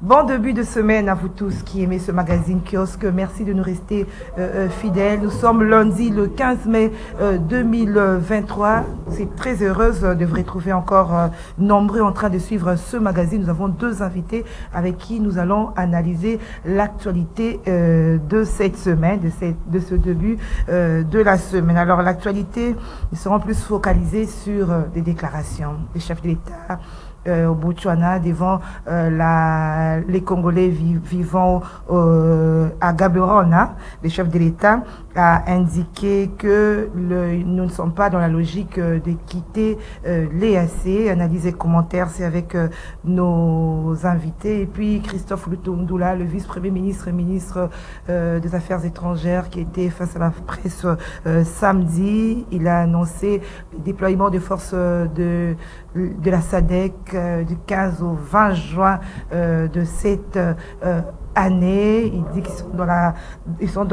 Bon début de semaine à vous tous qui aimez ce magazine Kiosque. Merci de nous rester fidèles. Nous sommes lundi le 15 mai 2023. C'est très heureuse de vous retrouver encore nombreux en train de suivre ce magazine. Nous avons deux invités avec qui nous allons analyser l'actualité de cette semaine, de ce début de la semaine. Alors l'actualité, nous serons plus focalisés sur des déclarations des chefs de l'État au Botswana devant les Congolais vivant à Gaborone. Le chef de l'État a indiqué que nous ne sommes pas dans la logique de quitter l'EAC. Analyse et commentaires, c'est avec nos invités. Et puis Christophe Lutundula, le vice-premier ministre et ministre des Affaires étrangères, qui était face à la presse samedi. Il a annoncé le déploiement des forces de la SADC du 15 au 20 juin de cette année. Il dit qu'ils sont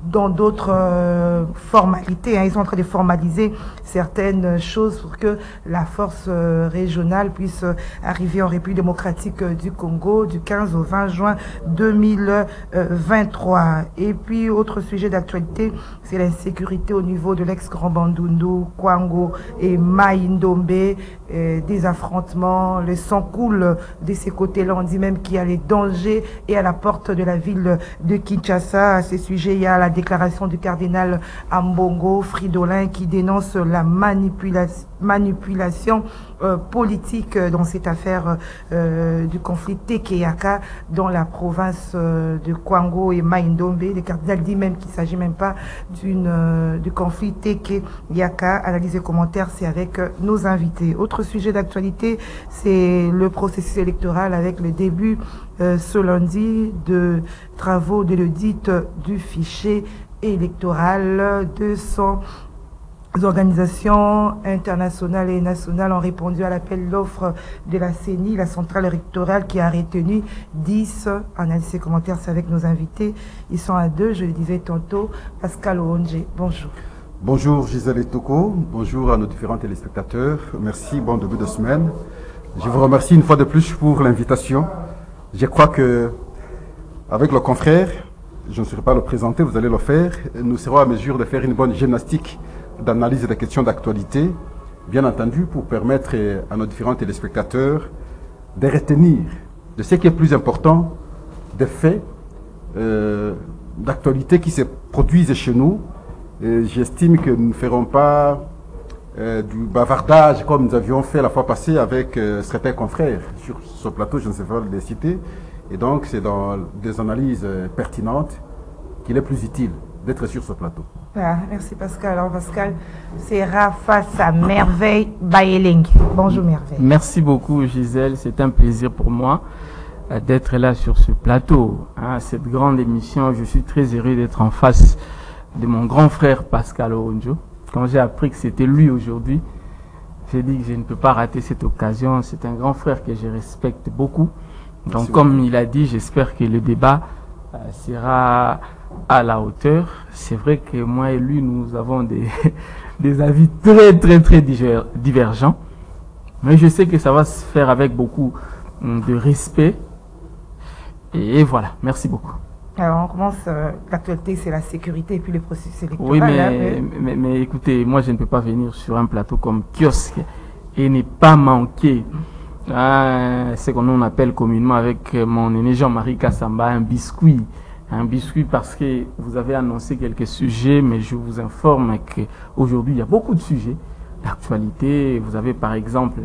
dans d'autres formalités. Ils sont en train de formaliser certaines choses pour que la force régionale puisse arriver en République démocratique du Congo du 15 au 20 juin 2023. Et puis, autre sujet d'actualité, c'est l'insécurité au niveau de l'ex-Grand Bandundu, Kwango et Mai-Ndombe. Des affrontements, le sang coule de ces côtés-là. On dit même qu'il y a les dangers et à la porte de la ville de Kinshasa. À ce sujet, il y a la déclaration du cardinal Ambongo Fridolin qui dénonce la manipulation politique dans cette affaire du conflit Tekeyaka dans la province de Kwango et Mai-Ndombe. Le cardinal dit même qu'il ne s'agit même pas du conflit Tekeyaka. Analyse et commentaires, c'est avec nos invités. Autre sujet d'actualité, c'est le processus électoral avec le début ce lundi de travaux de l'audit du fichier électoral. 200 organisations internationales et nationales ont répondu à l'appel d'offres de la CENI, la centrale électorale, qui a retenu 10. Analyse et commentaires, c'est avec nos invités. Ils sont à deux, je le disais tantôt. Pascal Oonje, bonjour. Bonjour Gisèle Etoko, bonjour à nos différents téléspectateurs. Merci, bon début de semaine. Je vous remercie une fois de plus pour l'invitation. Je crois que, avec le confrère, je ne saurais pas le présenter, vous allez le faire, nous serons à mesure de faire une bonne gymnastique d'analyse des questions d'actualité, bien entendu pour permettre à nos différents téléspectateurs de retenir de ce qui est plus important, des faits d'actualité qui se produisent chez nous. J'estime que nous ne ferons pas du bavardage comme nous avions fait la fois passée avec certains confrères sur ce plateau, je ne sais pas les citer. Et donc, c'est dans des analyses pertinentes qu'il est plus utile d'être sur ce plateau. Ah, merci Pascal. Alors Pascal, c'est Rafa sa merveille Bayeling. Bonjour merveille. Merci beaucoup Gisèle, c'est un plaisir pour moi d'être là sur ce plateau. Cette grande émission, je suis très heureux d'être en face de mon grand frère Pascal Oonjo. Quand j'ai appris que c'était lui aujourd'hui, j'ai dit que je ne peux pas rater cette occasion. C'est un grand frère que je respecte beaucoup. Donc merci comme beaucoup. Il a dit, j'espère que le débat sera à la hauteur. C'est vrai que moi et lui, nous avons des avis très divergents. Mais je sais que ça va se faire avec beaucoup de respect. Et voilà, merci beaucoup. Alors on commence, l'actualité c'est la sécurité et puis le processus électoral. Oui, mais écoutez, moi je ne peux pas venir sur un plateau comme Kiosque et ne pas manquer ce qu'on appelle communément avec mon aîné Jean-Marie Kassamba, un biscuit. Un biscuit parce que vous avez annoncé quelques sujets, mais je vous informe qu'aujourd'hui il y a beaucoup de sujets d'actualité. Vous avez par exemple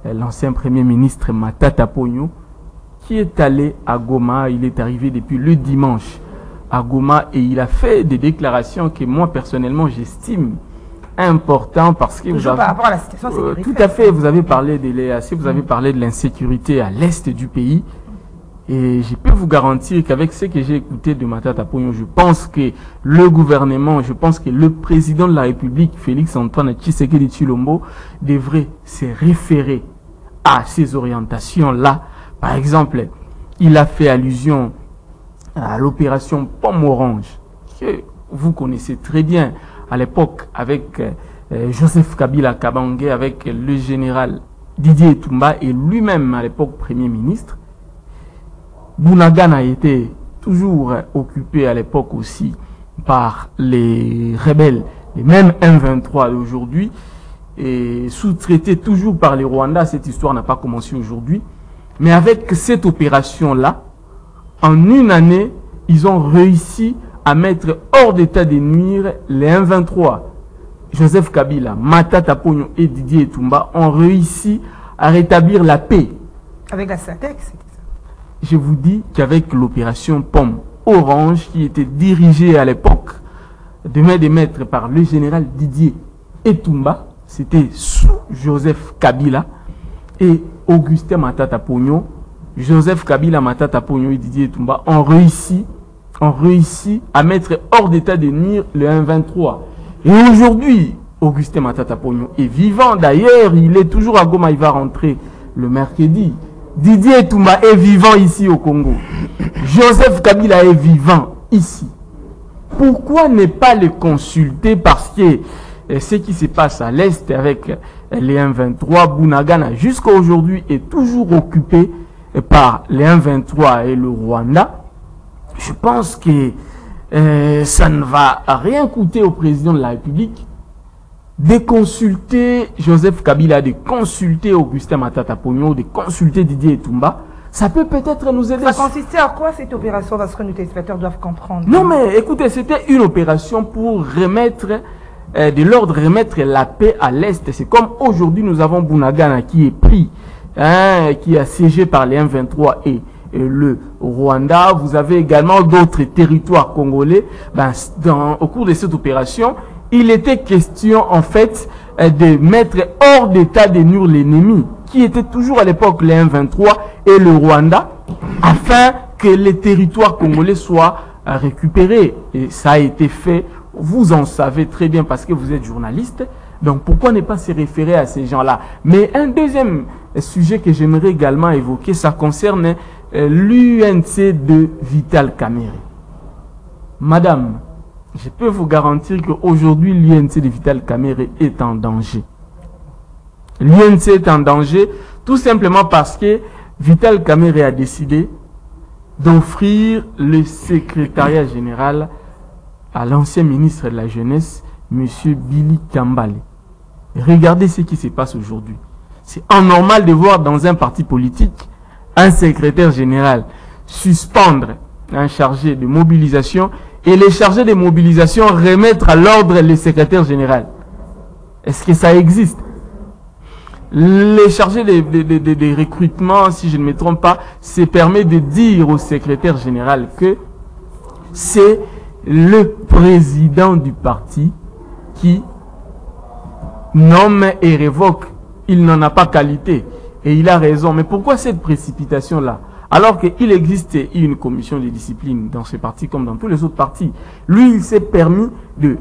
l'ancien Premier ministre Matata Ponyo, qui est allé à Goma. Il est arrivé depuis le dimanche à Goma et il a fait des déclarations que moi personnellement j'estime importantes parce que toujours par rapport à la situation sécuritaire. Tout à fait, vous avez parlé de l'EAC, vous avez parlé de l'insécurité à l'est du pays et je peux vous garantir qu'avec ce que j'ai écouté de Matata Ponyo, je pense que le gouvernement, je pense que le président de la République, Félix Antoine Tshisekedi Tshilombo, devrait se référer à ces orientations-là. Par exemple, il a fait allusion à l'opération Pomme Orange, que vous connaissez très bien à l'époque avec Joseph Kabila Kabange, avec le général Didier Etumba et lui-même à l'époque Premier ministre. Bunagana était toujours occupé à l'époque aussi par les rebelles, les mêmes M23 d'aujourd'hui, et sous-traité toujours par les Rwandais. Cette histoire n'a pas commencé aujourd'hui. Mais avec cette opération-là, en une année, ils ont réussi à mettre hors d'état de nuire les M23. Joseph Kabila, Matata Ponyo et Didier Etumba ont réussi à rétablir la paix. Avec la SADC, c'était ça. Je vous dis qu'avec l'opération Pomme Orange, qui était dirigée à l'époque de main de maître par le général Didier Etumba, c'était sous Joseph Kabila et Augustin Matata Ponyo. Joseph Kabila, Matata Ponyo et Didier Etumba ont réussi à mettre hors d'état de nuire le M23. Et aujourd'hui, Augustin Matata Ponyo est vivant. D'ailleurs, il est toujours à Goma, il va rentrer le mercredi. Didier Etumba est vivant ici au Congo. Joseph Kabila est vivant ici. Pourquoi ne pas le consulter? Parce que ce qui se passe à l'Est avec les M23, Bunagana, jusqu'à aujourd'hui, est toujours occupé par les M23 et le Rwanda. Je pense que ça ne va rien coûter au président de la République de consulter Joseph Kabila, de consulter Augustin Matata Ponyo, de consulter Didier Etumba. Ça peut peut-être nous aider. Ça consistait à quoi cette opération? Parce que nos téléspectateurs doivent comprendre. Non mais écoutez, c'était une opération pour remettre de l'ordre, remettre la paix à l'Est. C'est comme aujourd'hui nous avons Bunagana qui est pris, qui est assiégé par les M23 et le Rwanda. Vous avez également d'autres territoires congolais. Au cours de cette opération, il était question en fait de mettre hors d'état de nuire l'ennemi, qui était toujours à l'époque les M23 et le Rwanda, afin que les territoires congolais soient récupérés. Et ça a été fait, vous en savez très bien parce que vous êtes journaliste. Donc pourquoi ne pas se référer à ces gens-là? Mais un deuxième sujet que j'aimerais également évoquer, ça concerne l'UNC de Vital Kamerhe. Madame, je peux vous garantir qu'aujourd'hui, l'UNC de Vital Kamerhe est en danger. L'UNC est en danger tout simplement parce que Vital Kamerhe a décidé d'offrir le secrétariat général à l'ancien ministre de la Jeunesse, M. Billy Kambale. Regardez ce qui se passe aujourd'hui. C'est anormal de voir dans un parti politique un secrétaire général suspendre un chargé de mobilisation et les chargés de mobilisation remettre à l'ordre le secrétaire général. Est-ce que ça existe? Les chargés de recrutement, si je ne me trompe pas, se permet de dire au secrétaire général que c'est le président du parti qui nomme et révoque. Il n'en a pas qualité. Et il a raison. Mais pourquoi cette précipitation-là? Alors qu'il existe une commission de discipline dans ce parti comme dans tous les autres partis. Lui, il s'est permis de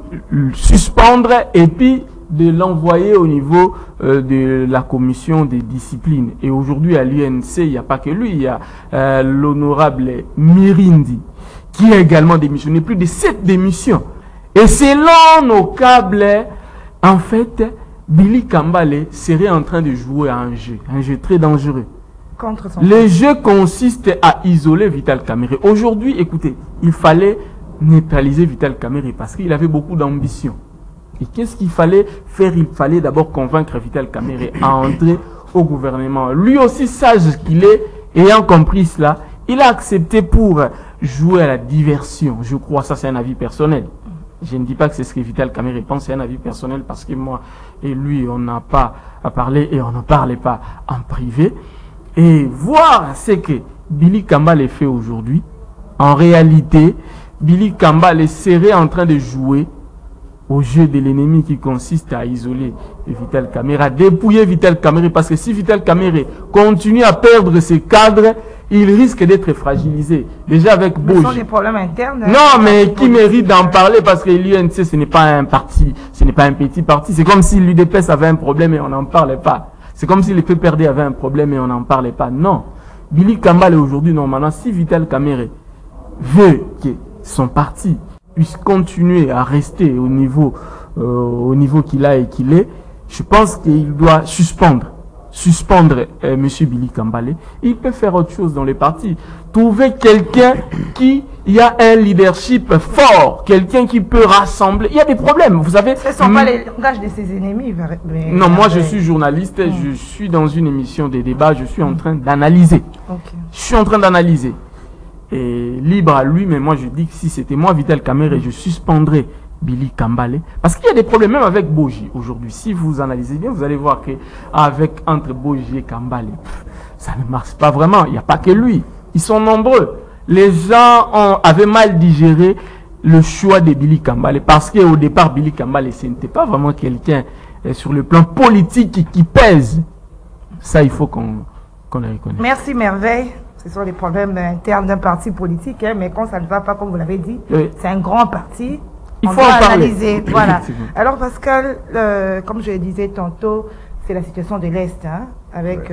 suspendre et puis de l'envoyer au niveau de la commission de discipline. Et aujourd'hui, à l'UNC, il n'y a pas que lui. Il y a l'honorable Mirindi qui a également démissionné. Plus de 7 démissions. Et selon nos câbles, en fait, Billy Kambale serait en train de jouer à un jeu très dangereux. Le jeu consiste à isoler Vital Kamerhe. Aujourd'hui, écoutez, il fallait neutraliser Vital Kamerhe parce qu'il avait beaucoup d'ambition. Et qu'est-ce qu'il fallait faire? Il fallait d'abord convaincre Vital Kamerhe à entrer au gouvernement. Lui aussi, sage qu'il est, ayant compris cela, il a accepté pour jouer à la diversion. Je crois, ça c'est un avis personnel. Je ne dis pas que c'est ce que Vital Kamerhe pense, c'est un avis personnel parce que moi et lui, on n'a pas à parler et on ne parlait pas en privé. Et voir ce que Billy Kambale fait aujourd'hui, en réalité, Billy Kambale serait en train de jouer au jeu de l'ennemi qui consiste à isoler Vital Kamerhe, à dépouiller Vital Kamerhe, parce que si Vital Kamerhe continue à perdre ses cadres, il risque d'être fragilisé. Déjà avec Boj. Ce sont des problèmes internes. Non, mais qui mérite d'en parler parce que l'UNC, ce n'est pas un parti, ce n'est pas un petit parti. C'est comme si l'UDPS avait un problème et on n'en parlait pas. C'est comme si les PPRD avaient un problème et on n'en parlait pas. Non. Billy Kambale aujourd'hui, normalement, si Vital Kamerhe veut que son parti puisse continuer à rester au niveau qu'il a et qu'il est, je pense qu'il doit suspendre suspendre M. Billy Kambale, il peut faire autre chose dans les partis. Trouver quelqu'un qui a un leadership fort, quelqu'un qui peut rassembler. Il y a des problèmes, vous savez. Ce ne sont pas les langages de ses ennemis. Non, moi je suis journaliste, je suis dans une émission de débat, je suis en train d'analyser. Je suis en train d'analyser. Et libre à lui, mais moi je dis que si c'était moi, Vital Kamerhe, je suspendrais Billy Kambale. Parce qu'il y a des problèmes même avec Boji aujourd'hui. Si vous analysez bien, vous allez voir que entre Boji et Kambale, ça ne marche pas vraiment. Il n'y a pas que lui. Ils sont nombreux. Les gens avaient mal digéré le choix de Billy Kambale. Parce qu'au départ, Billy Kambale, ce n'était pas vraiment quelqu'un sur le plan politique qui pèse. Ça, il faut qu'on le reconnaisse. Merci Merveille. Ce sont les problèmes internes d'un parti politique, hein, mais quand ça ne va pas, comme vous l'avez dit, c'est un grand parti. Il faut en analyser. Voilà. Alors Pascal, comme je le disais tantôt, c'est la situation de l'Est, hein, avec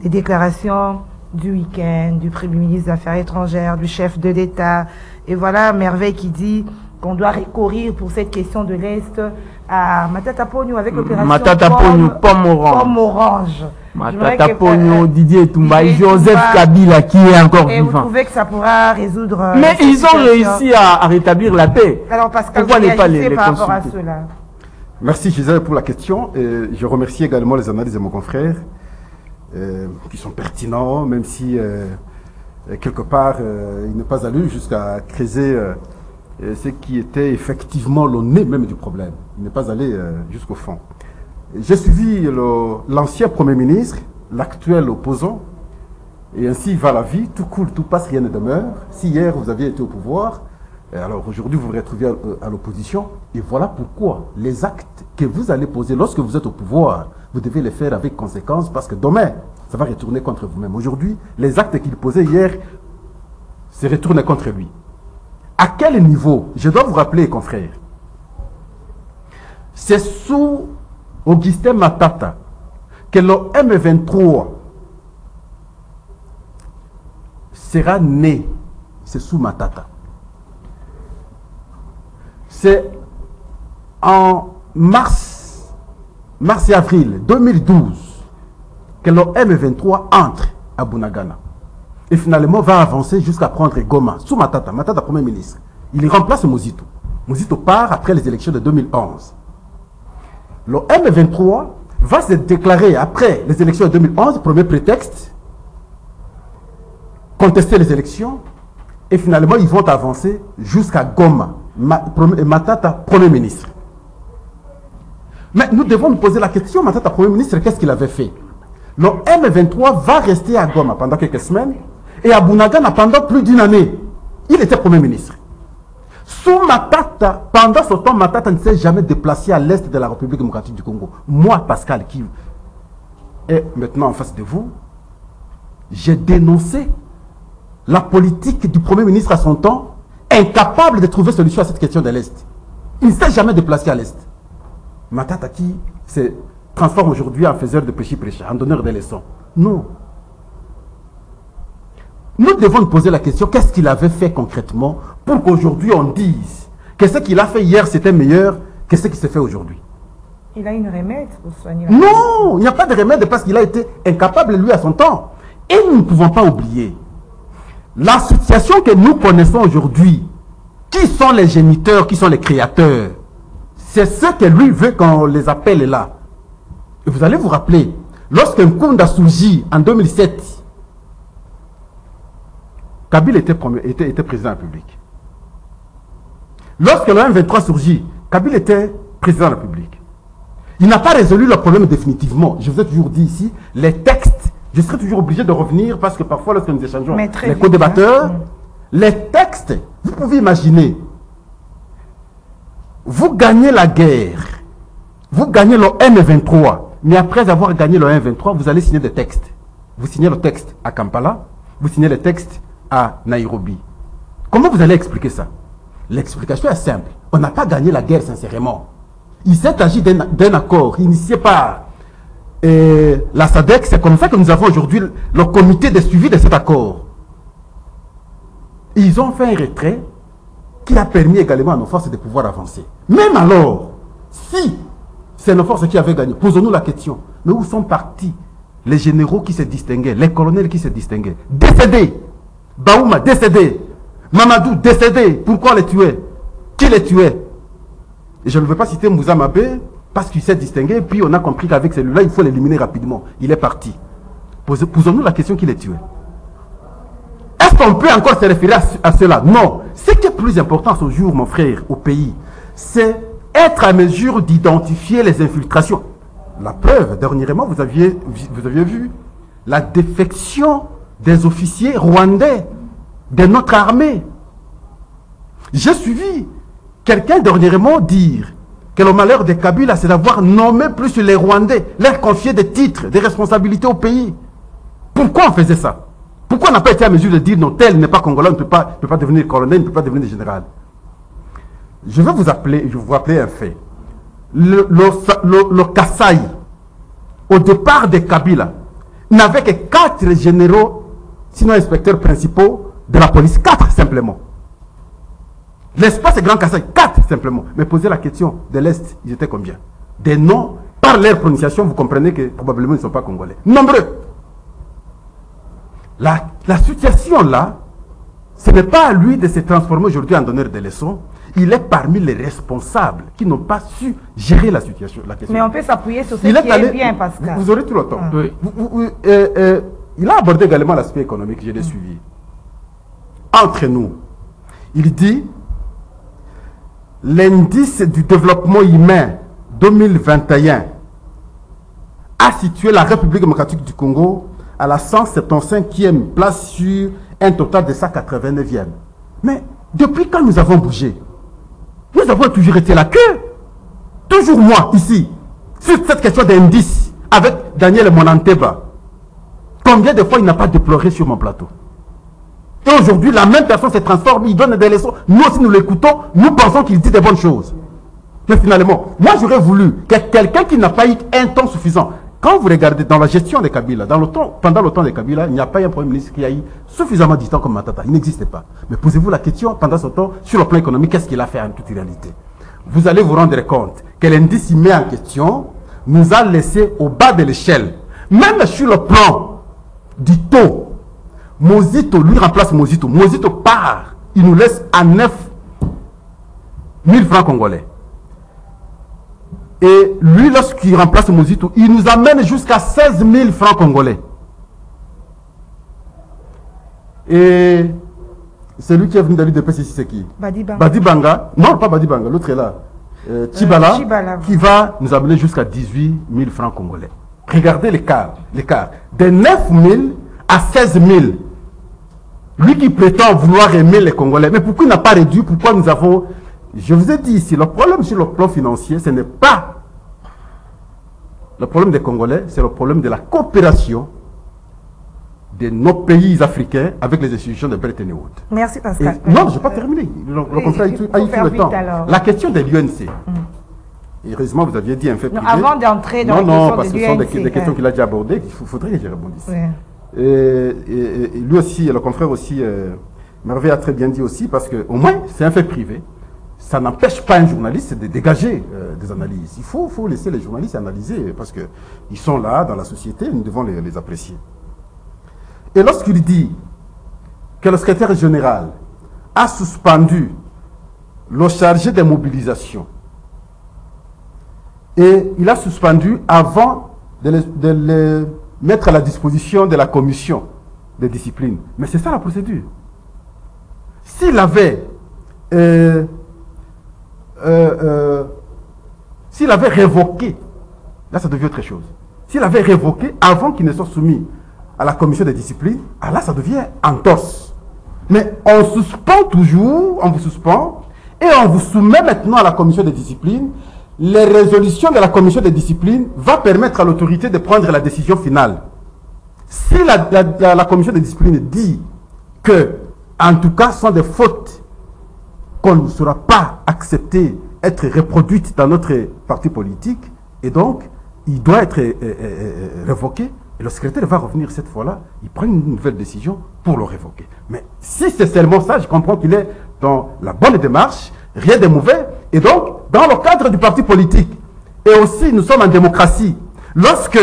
des déclarations du week-end, du Premier ministre des Affaires étrangères, du chef de l'État. Et voilà, Merveille qui dit qu'on doit recourir pour cette question de l'Est à Matata Pogno avec l'opération Matata Pogno, pomme orange. Matata Pogno, Didier Toumba, Joseph Kabila qui est encore vivant. Et vous trouvez que ça pourra résoudre... Mais ils ont réussi à rétablir la paix. Alors Pascal, pourquoi ne pas les par rapport à cela? Merci Gisèle pour la question. Et je remercie également les analyses de mon confrère qui sont pertinents, même si quelque part il n'est pas allé jusqu'à creuser ce qui était effectivement le nez même du problème. Il n'est pas allé jusqu'au fond. J'ai suivi l'ancien Premier ministre, l'actuel opposant, et ainsi va la vie, tout coule, tout passe, rien ne demeure. Si hier vous aviez été au pouvoir, alors aujourd'hui vous vous retrouvez à l'opposition, et voilà pourquoi les actes que vous allez poser lorsque vous êtes au pouvoir, vous devez les faire avec conséquence, parce que demain, ça va retourner contre vous-même. Aujourd'hui, les actes qu'il posait hier se retournent contre lui. À quel niveau? Je dois vous rappeler, confrères, c'est sous Augustin Matata que le M23 sera né. C'est sous Matata. C'est en mars et avril 2012 que le M23 entre à Bunagana. Et finalement va avancer jusqu'à prendre Goma, sous Matata, Matata Premier ministre. Il remplace Mozito. Mozito part après les élections de 2011. Le M23 va se déclarer après les élections de 2011, premier prétexte, contester les élections, et finalement ils vont avancer jusqu'à Goma, Matata Premier ministre. Mais nous devons nous poser la question, Matata Premier ministre, qu'est-ce qu'il avait fait? Le M23 va rester à Goma pendant quelques semaines, et à Bunagana pendant plus d'une année. Il était Premier ministre. Sous Matata, pendant ce temps, Matata ne s'est jamais déplacé à l'est de la République démocratique du Congo. Moi, Pascal, qui est maintenant en face de vous, j'ai dénoncé la politique du Premier ministre à son temps, incapable de trouver solution à cette question de l'Est. Il ne s'est jamais déplacé à l'Est. Matata qui se transforme aujourd'hui en faiseur de péché-prêcha, en donneur de leçons. Non. Nous devons nous poser la question, qu'est-ce qu'il avait fait concrètement pour qu'aujourd'hui on dise que ce qu'il a fait hier c'était meilleur que ce qui s'est fait aujourd'hui? Il a une remède pour soigner la... Non, il n'y a pas de remède parce qu'il a été incapable lui à son temps. Et nous ne pouvons pas oublier la situation que nous connaissons aujourd'hui. Qui sont les géniteurs, qui sont les créateurs? C'est ce que lui veut qu'on les appelle là. Et vous allez vous rappeler, lorsqu'un Nkunda surgit en 2007, Kabila était président de la République. Lorsque le M23 surgit, Kabila était président de la République. Il n'a pas résolu le problème définitivement. Je vous ai toujours dit ici, les textes, je serai toujours obligé de revenir parce que parfois lorsque nous échangeons les co-débatteurs, les textes, vous pouvez imaginer, vous gagnez la guerre, vous gagnez le M23, mais après avoir gagné le M23, vous allez signer des textes. Vous signez le texte à Kampala, vous signez le texte à Nairobi. Comment vous allez expliquer ça? L'explication est simple. On n'a pas gagné la guerre sincèrement. Il s'est agi d'un accord initié par la SADC. C'est comme ça que nous avons aujourd'hui le comité de suivi de cet accord. Ils ont fait un retrait qui a permis également à nos forces de pouvoir avancer. Même alors, si c'est nos forces qui avaient gagné, posons-nous la question, mais où sont partis les généraux qui se distinguaient, les colonels qui se distinguaient, décédés. Baouma, décédé. Mamadou, décédé. Pourquoi les tuer? Qui les tuait? Et je ne veux pas citer Moussa Mabé, parce qu'il s'est distingué, puis on a compris qu'avec celui-là, il faut l'éliminer rapidement. Il est parti. Posons-nous la question qui les tuait. Est-ce qu'on peut encore se référer à cela? Non. Ce qui est plus important à ce jour, mon frère, au pays, c'est être à mesure d'identifier les infiltrations. La preuve, dernièrement, vous aviez vu la défection des officiers rwandais de notre armée. J'ai suivi quelqu'un dernièrement dire que le malheur de Kabila, c'est d'avoir nommé plus les Rwandais, leur confier des titres, des responsabilités au pays. Pourquoi on faisait ça? Pourquoi on n'a pas été à mesure de dire non, tel n'est pas congolais, ne peut pas devenir colonel, ne peut pas devenir général? Je vais vous rappeler un fait. Le Kasaï, au départ de Kabila, n'avait que 4 généraux, sinon inspecteurs principaux de la police. 4 simplement. L'espace Grand Kasaï, 4 simplement. Mais posez la question, de l'Est, ils étaient combien? Des noms, par leur prononciation, vous comprenez que probablement ils ne sont pas congolais. Nombreux. La situation là, ce n'est pas à lui de se transformer aujourd'hui en donneur de leçons. Il est parmi les responsables qui n'ont pas su gérer la situation. La question. Mais on peut s'appuyer sur ce qui est bien, Pascal. Vous aurez tout le temps. Oui. Il a abordé également l'aspect économique, je l'ai suivi. Entre nous, il dit l'indice du développement humain 2021 a situé la République démocratique du Congo à la 175e place sur un total de 189e. Mais depuis quand nous avons bougé? Nous avons toujours été la queue. Toujours moi, ici, sur cette question d'indice, avec Daniel Monanteba. Combien de fois il n'a pas déploré sur mon plateau? Et aujourd'hui, la même personne se transforme, il donne des leçons. Nous aussi, nous l'écoutons, nous pensons qu'il dit des bonnes choses. Mais finalement, moi, j'aurais voulu que quelqu'un qui n'a pas eu un temps suffisant. Quand vous regardez dans la gestion de Kabila, pendant le temps de Kabila, il n'y a pas eu un Premier ministre qui a eu suffisamment de temps comme Matata. Il n'existait pas. Mais posez-vous la question, pendant ce temps, sur le plan économique, qu'est-ce qu'il a fait en toute réalité? Vous allez vous rendre compte que l'indice il met en question nous a laissé au bas de l'échelle. Même sur le plan du taux, Mozito, lui remplace Mozito. Mozito part, il nous laisse à 9 000 francs congolais. Et lui, lorsqu'il remplace Mozito, il nous amène jusqu'à 16 000 francs congolais. Et celui qui est venu d'Ali de PCC, c'est qui? Badibanga. Non, pas Badibanga, l'autre est là. Chibala, qui va nous amener jusqu'à 18 000 francs congolais. Regardez l'écart. De 9 000 à 16 000. Lui qui prétend vouloir aimer les Congolais. Mais pourquoi il n'a pas réduit? Pourquoi nous avons... Je vous ai dit ici, le problème sur le plan financier, ce n'est pas le problème des Congolais, c'est le problème de la coopération de nos pays africains avec les institutions de Bretton Woods. Merci Pascal. Non, je n'ai pas terminé. Le confrère a eu tout le temps. La question de l'UNC. Heureusement, vous aviez dit un fait privé. Avant d'entrer dans parce que ce sont des questions qu'il a déjà abordées. Il faudrait que je rebondisse. Oui. Et lui aussi, le confrère aussi, Merveille a très bien dit aussi, parce que au moins, c'est un fait privé. Ça n'empêche pas un journaliste de dégager des analyses. Il faut laisser les journalistes analyser, parce qu'ils sont là dans la société, nous devons les apprécier. Et lorsqu'il dit que le secrétaire général a suspendu le chargé des mobilisations, et il a suspendu avant de les mettre à la disposition de la commission de discipline. Mais c'est ça la procédure. S'il avait révoqué, là ça devient autre chose. S'il avait révoqué avant qu'il ne soit soumis à la commission de discipline, là ça devient entorse. Mais on suspend toujours, on vous suspend, et on vous soumet maintenant à la commission de discipline. Les résolutions de la commission de discipline vont permettre à l'autorité de prendre la décision finale. Si la commission de discipline dit que, en tout cas, ce sont des fautes qu'on ne saura pas accepter, être reproduites dans notre parti politique, et donc, il doit être révoqué, et le secrétaire va revenir cette fois-là, il prend une nouvelle décision pour le révoquer. Mais si c'est seulement ça, je comprends qu'il est dans la bonne démarche, rien de mauvais, et donc, dans le cadre du parti politique, et aussi nous sommes en démocratie, lorsque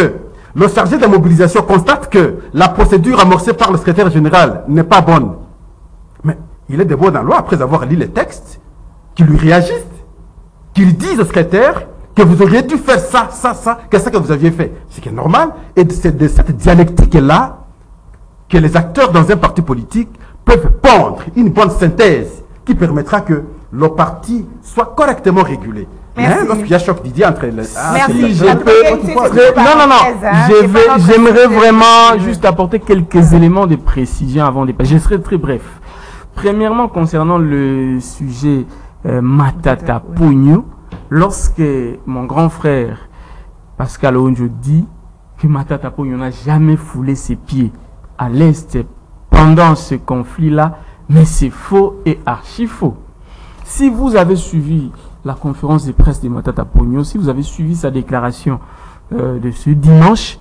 le chargé de mobilisation constate que la procédure amorcée par le secrétaire général n'est pas bonne. Mais il est de bonne loi, après avoir lu les textes, qu'il lui réagisse, qu'il dise au secrétaire que vous auriez dû faire ça, qu'est-ce que vous aviez fait. C'est normal. Et c'est de cette dialectique-là que les acteurs dans un parti politique peuvent pondre une bonne synthèse qui permettra que le parti soit correctement régulé. Lorsqu'il y a choc d'idées entre les... Merci, j'aimerais vraiment juste apporter quelques éléments de précision avant de passer. Je serai très bref. Premièrement, concernant le sujet Matata Pogno, lorsque mon grand frère Pascal Onjo dit que Matata Pogno n'a jamais foulé ses pieds à l'Est pendant ce conflit-là, mais c'est faux et archi faux. Si vous avez suivi la conférence de presse de Matata Pogno, si vous avez suivi sa déclaration de ce dimanche,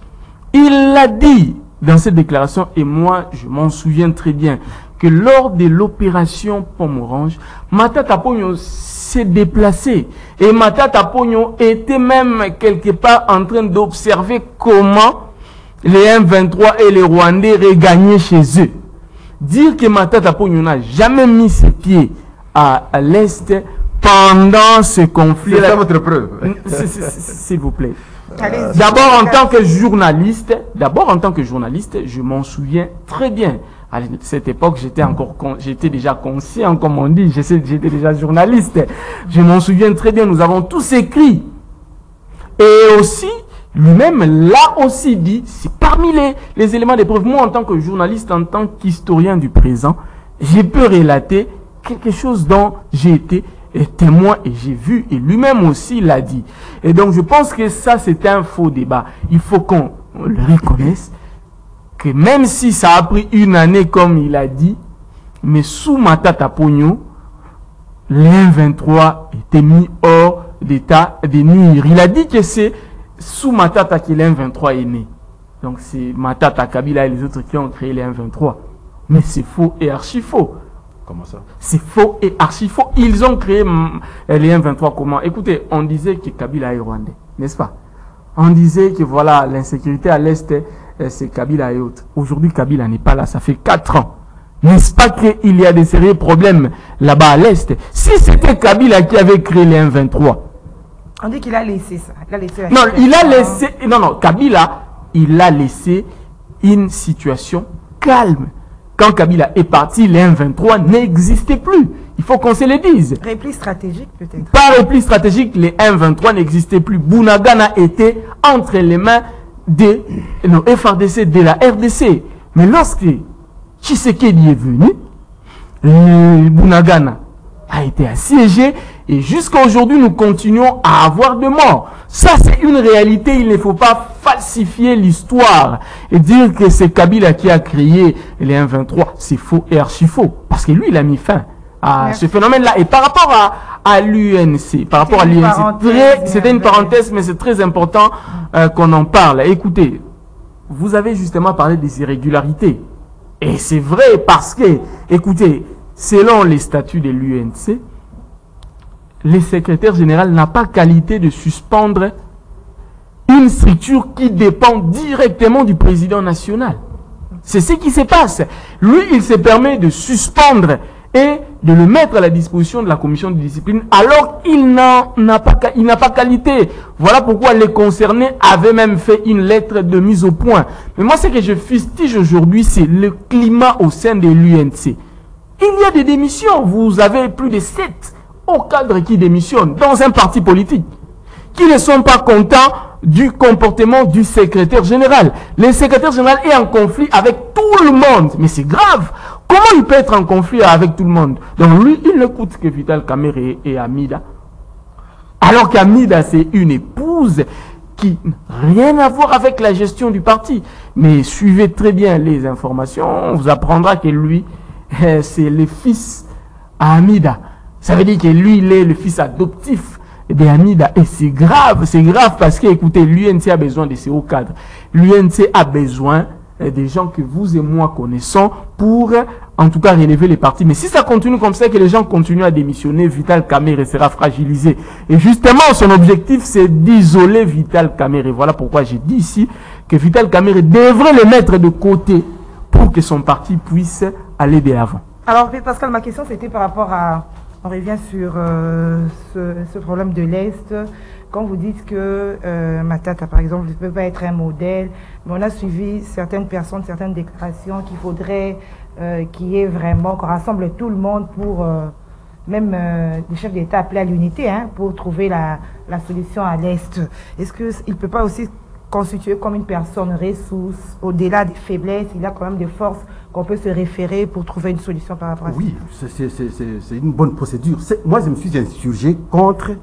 il l'a dit dans cette déclaration, et moi je m'en souviens très bien, que lors de l'opération Pomme Orange, Matata Pogno s'est déplacé et Matata Pogno était même quelque part en train d'observer comment les M23 et les Rwandais regagnaient chez eux. Dire que Matata Pogno n'a jamais mis ses pieds à l'Est pendant ce conflit. C'est ça votre preuve. S'il vous plaît. D'abord en tant que journaliste, je m'en souviens très bien. À cette époque, j'étais déjà conscient, comme on dit, j'étais déjà journaliste. Je m'en souviens très bien, nous avons tous écrit. Et aussi, lui-même l'a aussi dit, c'est parmi les éléments de preuve. Moi, en tant que journaliste, en tant qu'historien du présent, j'ai pu relater quelque chose dont j'ai été témoin et j'ai vu, et lui-même aussi l'a dit. Et donc, je pense que ça, c'est un faux débat. Il faut qu'on le reconnaisse, que même si ça a pris une année, comme il a dit, mais sous Matata Pogno, les M23 étaient mis hors d'état de nuire. Il a dit que c'est sous Matata que les M23 est né. Donc c'est Matata, Kabila et les autres qui ont créé les M23. Mais c'est faux et archi faux. Comment ça? C'est faux et archi faux. Ils ont créé les M23 comment? Écoutez, on disait que Kabila est rwandais, n'est-ce pas? On disait que voilà, l'insécurité à l'Est, c'est Kabila et autres. Aujourd'hui, Kabila n'est pas là, ça fait 4 ans. N'est-ce pas qu'il y a des sérieux problèmes là-bas à l'Est? Si c'était Kabila qui avait créé les M23. On dit qu'il a laissé ça. Kabila, il a laissé une situation calme. Quand Kabila est parti, les M23 n'existaient plus. Il faut qu'on se le dise. Repli stratégique peut-être. Par repli stratégique, les M23 n'existaient plus. Bunagana était entre les mains des FRDC, de la RDC. Mais lorsque Tshisekedi est venu, Bunagana a été assiégé et jusqu'à aujourd'hui, nous continuons à avoir de morts. Ça, c'est une réalité. Il ne faut pas falsifier l'histoire et dire que c'est Kabila qui a créé les M23. C'est faux et archi faux. Parce que lui, il a mis fin à ce phénomène-là. Et par rapport à l'UNC, c'était une parenthèse, mais c'est très important qu'on en parle. Écoutez, vous avez justement parlé des irrégularités. Et c'est vrai parce que, écoutez, selon les statuts de l'UNC, le secrétaire général n'a pas qualité de suspendre une structure qui dépend directement du président national. C'est ce qui se passe. Lui, il se permet de suspendre et de le mettre à la disposition de la commission de discipline alors qu'il n'a pas qualité. Voilà pourquoi les concernés avaient même fait une lettre de mise au point. Mais moi, ce que je fustige aujourd'hui, c'est le climat au sein de l'UNC. Il y a des démissions. Vous avez plus de 7 hauts cadres qui démissionnent dans un parti politique, qui ne sont pas contents du comportement du secrétaire général. Le secrétaire général est en conflit avec tout le monde. Mais c'est grave. Comment il peut être en conflit avec tout le monde? Donc lui, il n'écoute que Vital Kamerhe et Amida. Alors qu'Amida, c'est une épouse qui n'a rien à voir avec la gestion du parti. Mais suivez très bien les informations, on vous apprendra que lui, c'est le fils à Amida. Ça veut dire que lui, il est le fils adoptif de Amida. Et c'est grave parce que, écoutez, l'UNC a besoin de ces hauts cadres. L'UNC a besoin des gens que vous et moi connaissons pour, en tout cas, relever les partis. Mais si ça continue comme ça, que les gens continuent à démissionner, Vital Kamerhe sera fragilisé. Et justement, son objectif, c'est d'isoler Vital Kamerhe. Voilà pourquoi j'ai dit ici que Vital Kamerhe devrait le mettre de côté pour que son parti puisse aller de l'avant. Alors, Pascal, ma question, c'était par rapport à... On revient sur ce problème de l'Est. Quand vous dites que Matata, par exemple, ne peut pas être un modèle, mais on a suivi certaines personnes, certaines déclarations qu'il faudrait qu'il y ait vraiment, qu'on rassemble tout le monde pour, même les chefs d'État appelés à l'unité, hein, pour trouver la solution à l'Est. Est-ce qu'il ne peut pas aussi constituer comme une personne ressource, au-delà des faiblesses, il y a quand même des forces qu'on peut se référer pour trouver une solution par rapport à ça? Oui, c'est une bonne procédure. Moi, je me suis insurgé contre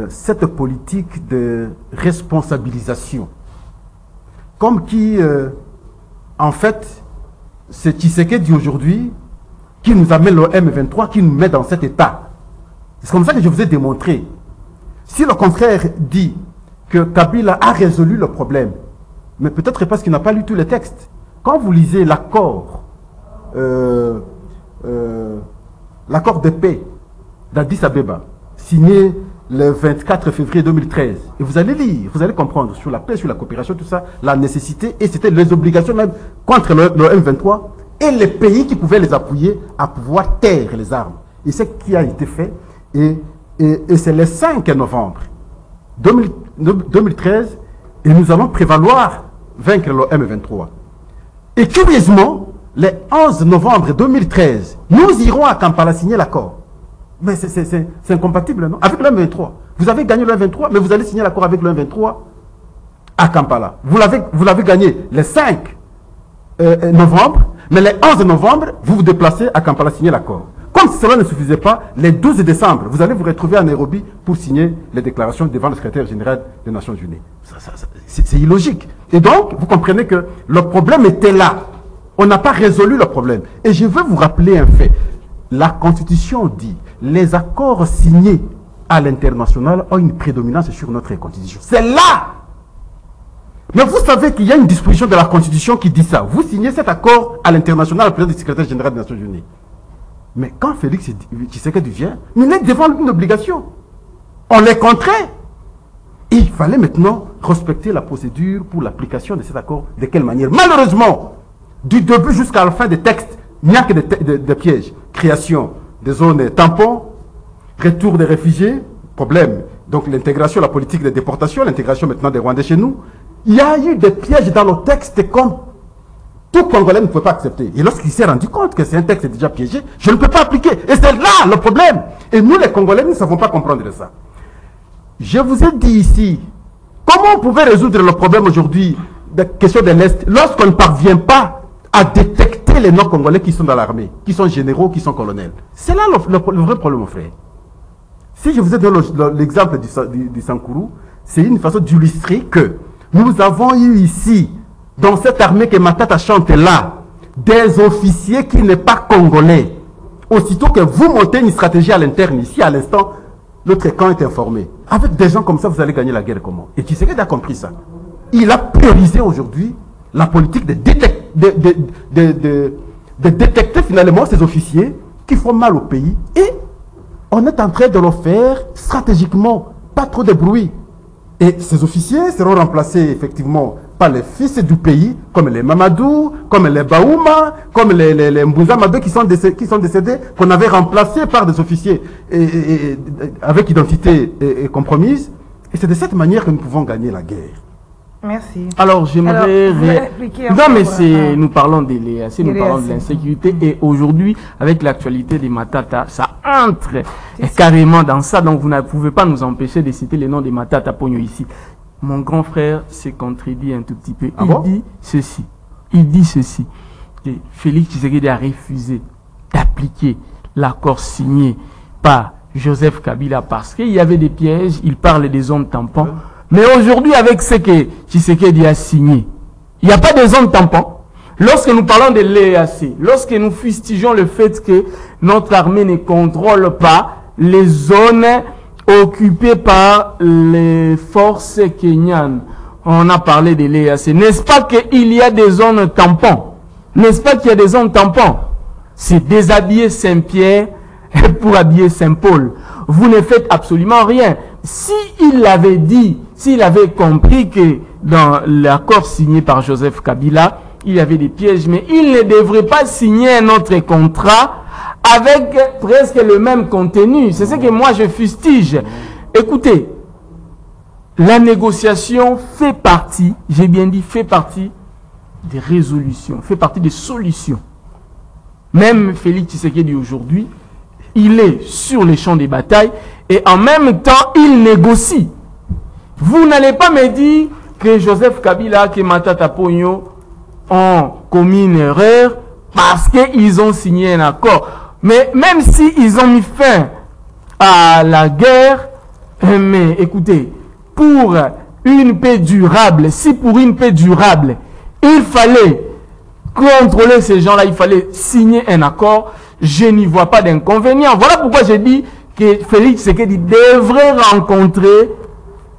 cette politique de responsabilisation. Comme qui, en fait, c'est Tshisekedi aujourd'hui qui nous amène le M23, qui nous met dans cet état. C'est comme ça que je vous ai démontré. Si le contraire dit que Kabila a résolu le problème, mais peut-être parce qu'il n'a pas lu tous les textes. Quand vous lisez l'accord de paix d'Addis Abeba, signé le 24 février 2013, et vous allez lire, vous allez comprendre sur la paix, sur la coopération, tout ça, la nécessité, et c'était les obligations même contre le M23, et les pays qui pouvaient les appuyer à pouvoir taire les armes. Et c'est ce qui a été fait, et c'est le 5 novembre 2013, et nous allons prévaloir vaincre le M23. Et curieusement, le 11 novembre 2013, nous irons à Kampala signer l'accord. Mais c'est incompatible, non? Avec le M23. Vous avez gagné le M23, mais vous allez signer l'accord avec le M23 à Kampala. Vous l'avez gagné le 5 novembre, mais le 11 novembre, vous vous déplacez à Kampala signer l'accord. Comme si cela ne suffisait pas, le 12 décembre, vous allez vous retrouver à Nairobi pour signer les déclarations devant le secrétaire général des Nations Unies. C'est illogique. Et donc, vous comprenez que le problème était là. On n'a pas résolu le problème. Et je veux vous rappeler un fait. La Constitution dit les accords signés à l'international ont une prédominance sur notre Constitution. C'est là. Mais vous savez qu'il y a une disposition de la Constitution qui dit ça. Vous signez cet accord à l'international au président du secrétaire général des Nations Unies. Mais quand Félix Tshisekedi vient, il est devant une obligation. On les contraint. Et il fallait maintenant respecter la procédure pour l'application de cet accord. De quelle manière? Malheureusement, du début jusqu'à la fin des textes, il n'y a que des pièges. Création des zones tampons, retour des réfugiés, problème. Donc l'intégration, la politique de déportation, l'intégration maintenant des Rwandais chez nous. Il y a eu des pièges dans nos textes comme tout Congolais ne peut pas accepter. Et lorsqu'il s'est rendu compte que c'est un texte déjà piégé, je ne peux pas appliquer. Et c'est là le problème. Et nous, les Congolais, nous ne savons pas comprendre de ça. Je vous ai dit ici, comment on pouvait résoudre le problème aujourd'hui de question de l'Est lorsqu'on ne parvient pas à détecter les non-Congolais qui sont dans l'armée, qui sont généraux, qui sont colonels. C'est là le vrai problème, mon frère. Si je vous ai donné l'exemple du Sankourou, c'est une façon d'illustrer que nous avons eu ici, dans cette armée que Matata chante là, des officiers qui n'est pas congolais. Aussitôt que vous montez une stratégie à l'interne, ici à l'instant, l'autre camp est informé. Avec des gens comme ça, vous allez gagner la guerre comment? Et Tshisekedi a compris ça. Il a priorisé aujourd'hui la politique de détecter finalement ces officiers qui font mal au pays. Et on est en train de le faire stratégiquement, pas trop de bruit. Et ces officiers seront remplacés effectivement par les fils du pays, comme les Mamadou, comme les Baouma, comme les Mbouza Madou qui sont décédés, qu'on avait remplacés par des officiers avec identité compromise. Et c'est de cette manière que nous pouvons gagner la guerre. Merci. Alors, j'aimerais... Non, mais c'est... Nous parlons de l'EAC, nous parlons de l'EAC. l'insécurité. Et aujourd'hui, avec l'actualité des Matata, ça entre carrément dans ça. Donc, vous ne pouvez pas nous empêcher de citer les noms des Matata Pogno ici. Mon grand frère s'est contredit un tout petit peu. Il dit ceci. Que Félix Tshisekedi a refusé d'appliquer l'accord signé par Joseph Kabila parce qu'il y avait des pièges. Il parle des zones tampons. Mais aujourd'hui, avec ce que Tshisekedi a signé, il n'y a pas de zone tampon. Lorsque nous parlons de l'EAC, lorsque nous fustigeons le fait que notre armée ne contrôle pas les zones occupées par les forces kenyanes on a parlé de l'EAC. N'est-ce pas qu'il y a des zones tampons? N'est-ce pas qu'il y a des zones tampons? C'est déshabiller Saint-Pierre pour habiller Saint-Paul. Vous ne faites absolument rien. S'il avait dit, s'il avait compris que dans l'accord signé par Joseph Kabila, il y avait des pièges, mais il ne devrait pas signer un autre contrat avec presque le même contenu. C'est ce que moi je fustige. Écoutez, la négociation fait partie, j'ai bien dit, fait partie des résolutions, fait partie des solutions. Même Félix Tshisekedi aujourd'hui, il est sur les champs de bataille et en même temps, il négocie. Vous n'allez pas me dire que Joseph Kabila, que Matata Ponyo ont commis une erreur parce qu'ils ont signé un accord. Mais même s'ils ont mis fin à la guerre, mais écoutez, pour une paix durable, si pour une paix durable, il fallait contrôler ces gens-là, il fallait signer un accord, je n'y vois pas d'inconvénient. Voilà pourquoi j'ai dit que Félix Tshisekedi devrait rencontrer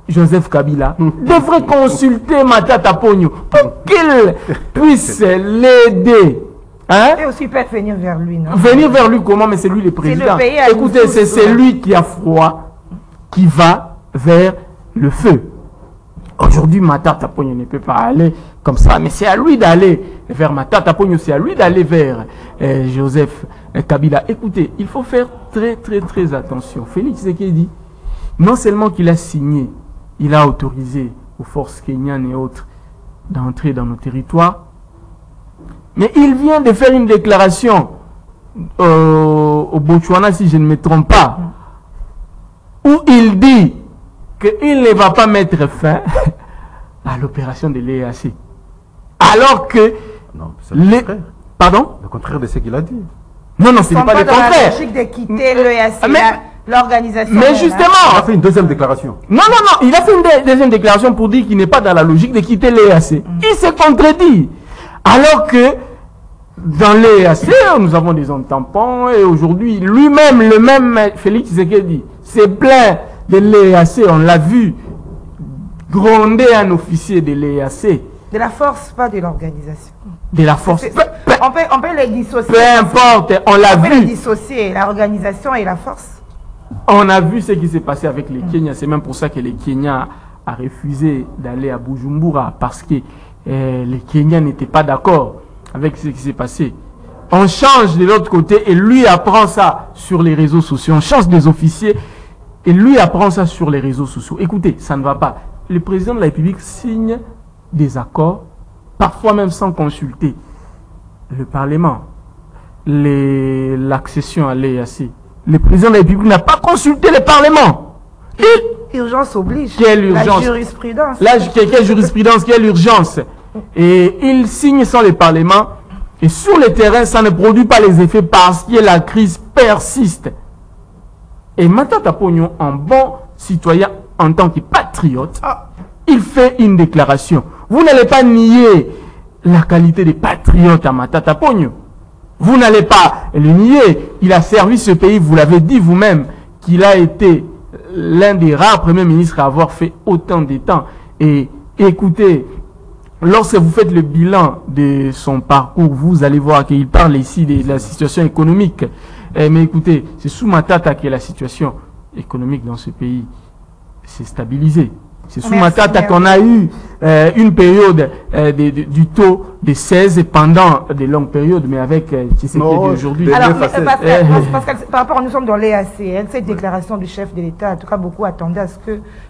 Joseph Kabila, devrait consulter Matata Ponyo pour qu'il puisse l'aider. Hein? Et aussi peut-être venir vers lui, non? Venir vers lui comment? Mais c'est lui le président. Écoutez, c'est lui qui a froid, qui va vers le feu. Aujourd'hui, Matata Ponyo ne peut pas aller comme ça, mais c'est à lui d'aller vers Matata Ponyo, c'est à lui d'aller vers Joseph Kabila. Écoutez, il faut faire très attention. Félix Tshisekedi, non seulement qu'il a signé, il a autorisé aux forces kenyanes et autres d'entrer dans nos territoires, mais il vient de faire une déclaration au Botswana, si je ne me trompe pas, où il dit qu'il ne va pas mettre fin à l'opération de l'EAC. Alors que... Non, c'est le contraire. Pardon? Le contraire de ce qu'il a dit. Non, ce n'est pas le contraire. La logique de quitter l'EAC, l'organisation. Mais justement... Il a fait une deuxième déclaration. Non, il a fait une deuxième déclaration pour dire qu'il n'est pas dans la logique de quitter l'EAC. Il s'est contredit. Alors que dans l'EAC, nous avons des zones tampons et aujourd'hui, lui-même, le même Félix Tshisekedi, s'est plaint de l'EAC. On l'a vu gronder un officier de l'EAC. De la force, pas de l'organisation. De la force. On peut les dissocier. Peu importe, on l'a vu. On peut les dissocier, l'organisation et la force. On a vu ce qui s'est passé avec les Kenyans. C'est même pour ça que les Kenyans a refusé d'aller à Bujumbura parce que les Kenyans n'étaient pas d'accord avec ce qui s'est passé. On change de l'autre côté et lui apprend ça sur les réseaux sociaux. On change des officiers et lui apprend ça sur les réseaux sociaux. Écoutez, ça ne va pas. Le président de la République signe des accords, parfois même sans consulter le Parlement, l'accession à l'EAC. Le président de la République n'a pas consulté le Parlement. Urgence oblige. Quelle urgence? La jurisprudence. Quelle jurisprudence? Quelle urgence? Et il signe sans le Parlement. Et sur le terrain, ça ne produit pas les effets parce que la crise persiste. Et Matata Ponyo, en bon citoyen, en tant que patriote, il fait une déclaration. Vous n'allez pas nier la qualité de patriote à Matata Ponyo. Vous n'allez pas le nier. Il a servi ce pays, vous l'avez dit vous-même, qu'il a été l'un des rares premiers ministres à avoir fait autant de temps. Et écoutez, lorsque vous faites le bilan de son parcours, vous allez voir qu'il parle ici de la situation économique. Mais écoutez, c'est sous Matata que la situation économique dans ce pays s'est stabilisée. C'est sous Matata qu'on a eu une période du taux de 16 pendant de longues périodes, mais avec Tshisekedi aujourd'hui. Alors, Pascal, par rapport à nous sommes dans l'EAC, cette déclaration du chef de l'État, en tout cas beaucoup attendaient à ce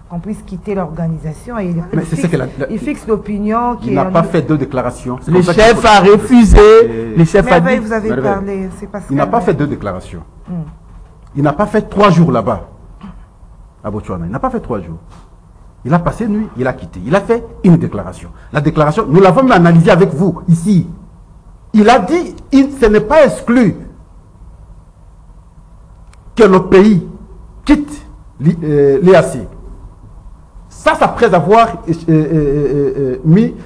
qu'on puisse quitter l'organisation. Il fixe l'opinion. Il n'a pas fait deux déclarations. Le chef a refusé. Le chef a dit. Vous avez parlé, c'est Pascal. Il n'a pas fait deux déclarations. Il n'a pas fait 3 jours là-bas, à Botswana. Il n'a pas fait 3 jours. Il a passé nuit, il a quitté. Il a fait une déclaration. La déclaration, nous l'avons même analysée avec vous, ici. Il a dit, ce n'est pas exclu que le pays quitte l'EAC. Ça, c'est après avoir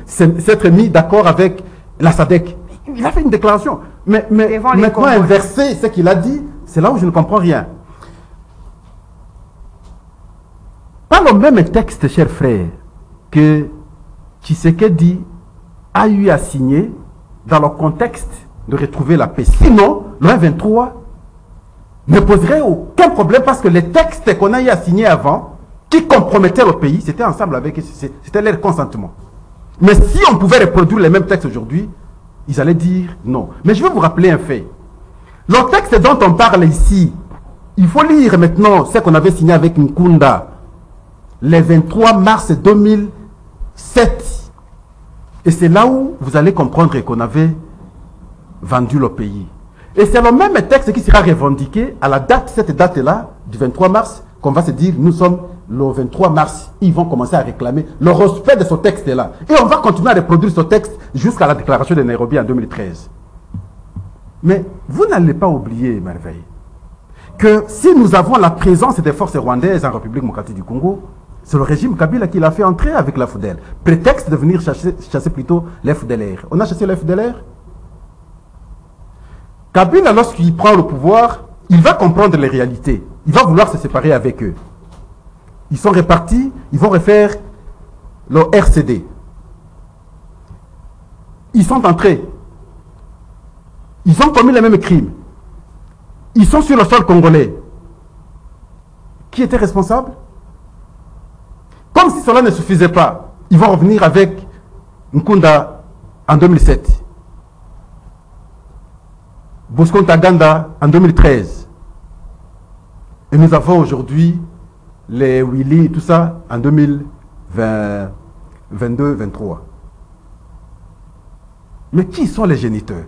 s'être mis d'accord avec la SADC. Il a fait une déclaration. Mais maintenant, inverser ce qu'il a dit, c'est là où je ne comprends rien. Pas le même texte, chers frères, que Tshisekedi a eu à signer dans le contexte de retrouver la paix. Sinon, le 23 ne poserait aucun problème parce que les textes qu'on a eu à signer avant, qui compromettaient le pays, c'était ensemble avec eux, c'était leur consentement. Mais si on pouvait reproduire les mêmes textes aujourd'hui, ils allaient dire non. Mais je vais vous rappeler un fait. Le texte dont on parle ici, il faut lire maintenant ce qu'on avait signé avec Nkunda le 23 mars 2007. Et c'est là où vous allez comprendre qu'on avait vendu le pays. Et c'est le même texte qui sera revendiqué à la date, cette date-là, du 23 mars, qu'on va se dire, nous sommes le 23 mars, ils vont commencer à réclamer le respect de ce texte-là. Et on va continuer à reproduire ce texte jusqu'à la déclaration de Nairobi en 2013. Mais vous n'allez pas oublier, merveille, que si nous avons la présence des forces rwandaises en République démocratique du Congo, c'est le régime Kabila qui l'a fait entrer avec la FDLR. Prétexte de venir chasser plutôt les FDLR. On a chassé les FDLR. Kabila, lorsqu'il prend le pouvoir, il va comprendre les réalités. Il va vouloir se séparer avec eux. Ils sont répartis, ils vont refaire le RCD. Ils sont entrés. Ils ont commis les mêmes crimes. Ils sont sur le sol congolais. Qui était responsable? Comme si cela ne suffisait pas, ils vont revenir avec Nkunda en 2007. Bosco Ntaganda en 2013. Et nous avons aujourd'hui les Willy et tout ça en 2022-23. Mais qui sont les géniteurs?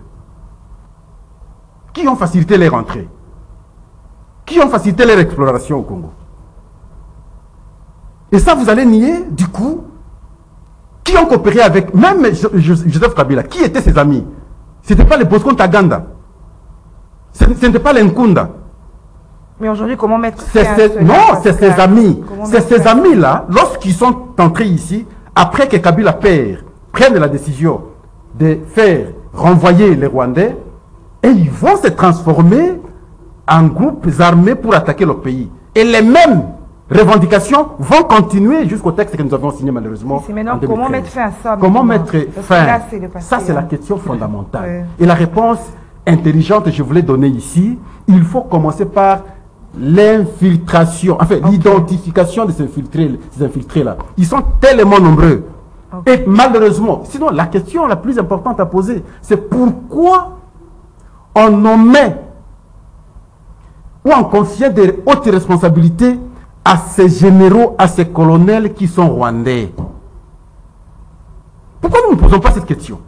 Qui ont facilité les rentrées? Qui ont facilité leur exploration au Congo? Et ça, vous allez nier, du coup, qui ont coopéré avec, même Joseph Kabila, qui étaient ses amis? Ce n'était pas les Bosco Ntaganda. Ce n'était pas les Nkunda. Mais aujourd'hui, comment mettre non, c'est ses amis. C'est ces amis-là, lorsqu'ils sont entrés ici, après que Kabila père prenne la décision de faire renvoyer les Rwandais, et ils vont se transformer en groupes armés pour attaquer le pays. Et les mêmes revendications vont continuer jusqu'au texte que nous avons signé malheureusement. C'est maintenant comment mettre fin à ça? Comment mettre fin? Ça, c'est la question fondamentale. Ouais. Et la réponse intelligente que je voulais donner ici, il faut commencer par l'infiltration, enfin l'identification de ces infiltrés-là. Ils sont tellement nombreux. Et malheureusement, sinon la question la plus importante à poser, c'est pourquoi on nommait ou on confiait des hautes responsabilités à ces généraux, à ces colonels qui sont rwandais? Pourquoi nous ne posons pas cette question?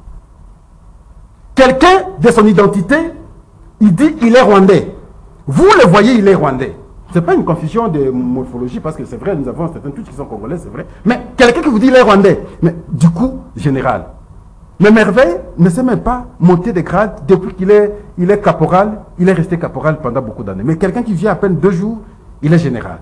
Quelqu'un de son identité, il dit il est rwandais. Vous le voyez, il est rwandais. Ce n'est pas une confusion de morphologie, parce que c'est vrai, nous avons certains tous qui sont congolais, c'est vrai. Mais quelqu'un qui vous dit il est rwandais, mais du coup, général. Mais Merveille ne s'est même pas monté de grade depuis qu'il est caporal. Il est resté caporal pendant beaucoup d'années. Mais quelqu'un qui vient à peine 2 jours, il est général.